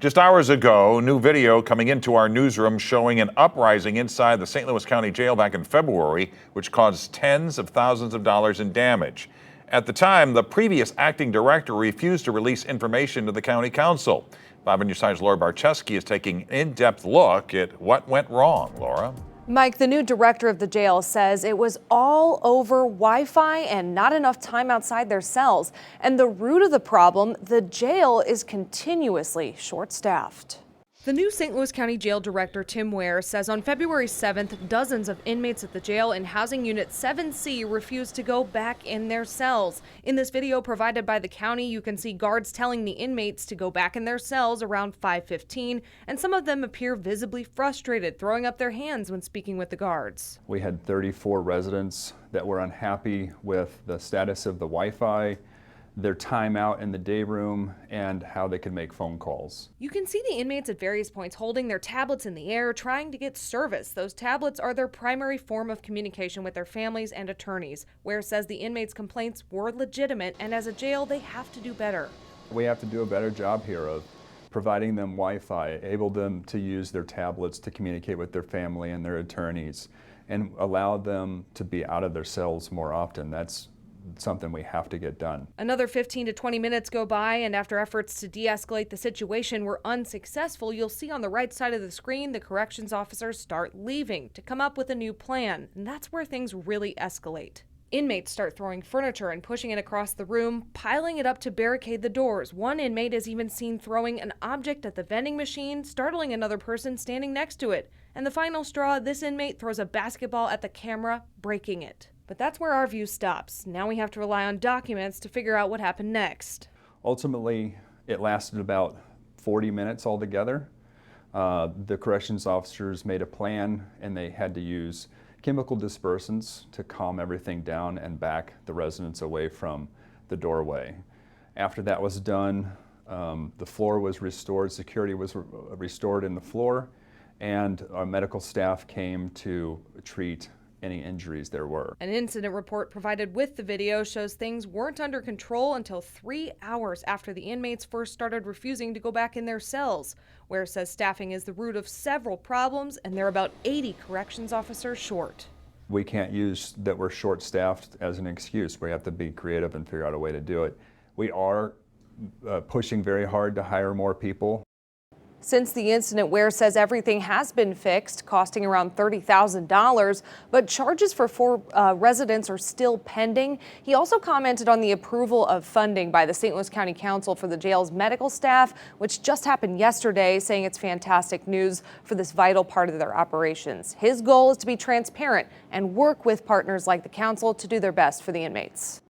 Just hours ago, new video coming into our newsroom showing an uprising inside the St. Louis County Jail back in February, which caused tens of thousands of dollars in damage. At the time, the previous acting director refused to release information to the county council. 5 News 5's Laura Barczewski is taking an in-depth look at what went wrong. Laura? Mike, the new director of the jail says it was all over Wi-Fi and not enough time outside their cells. And the root of the problem, the jail is continuously short-staffed. The new St. Louis County Jail Director Tim Ware says on February 7th, dozens of inmates at the jail in Housing Unit 7C refused to go back in their cells. In this video provided by the county, you can see guards telling the inmates to go back in their cells around 5:15, and some of them appear visibly frustrated, throwing up their hands when speaking with the guards. We had 34 residents that were unhappy with the status of the Wi-Fi, their time out in the day room, and how they could make phone calls. You can see the inmates at various points holding their tablets in the air, trying to get service. Those tablets are their primary form of communication with their families and attorneys. Ware says the inmates' complaints were legitimate, and as a jail, they have to do better. We have to do a better job here of providing them Wi-Fi, able them to use their tablets to communicate with their family and their attorneys, and allow them to be out of their cells more often. That's something we have to get done. Another 15 to 20 minutes go by, and after efforts to de-escalate the situation were unsuccessful, you'll see on the right side of the screen the corrections officers start leaving to come up with a new plan. And that's where things really escalate. Inmates start throwing furniture and pushing it across the room, piling it up to barricade the doors. One inmate is even seen throwing an object at the vending machine, startling another person standing next to it. And the final straw, this inmate throws a basketball at the camera, breaking it. But that's where our view stops. Now we have to rely on documents to figure out what happened next. Ultimately, it lasted about 40 minutes altogether. The corrections officers made a plan, and they had to use chemical dispersants to calm everything down and back the residents away from the doorway. After that was done, the floor was restored, security was restored in the floor, and our medical staff came to treat any injuries there were. An incident report provided with the video shows things weren't under control until 3 hours after the inmates first started refusing to go back in their cells. Ware says staffing is the root of several problems, and they're about 80 corrections officers short. We can't use that we're short-staffed as an excuse. We have to be creative and figure out a way to do it. We are pushing very hard to hire more people. Since the incident, Ware says everything has been fixed, costing around $30,000, but charges for 4 residents are still pending. He also commented on the approval of funding by the St. Louis County Council for the jail's medical staff, which just happened yesterday, saying it's fantastic news for this vital part of their operations. His goal is to be transparent and work with partners like the council to do their best for the inmates.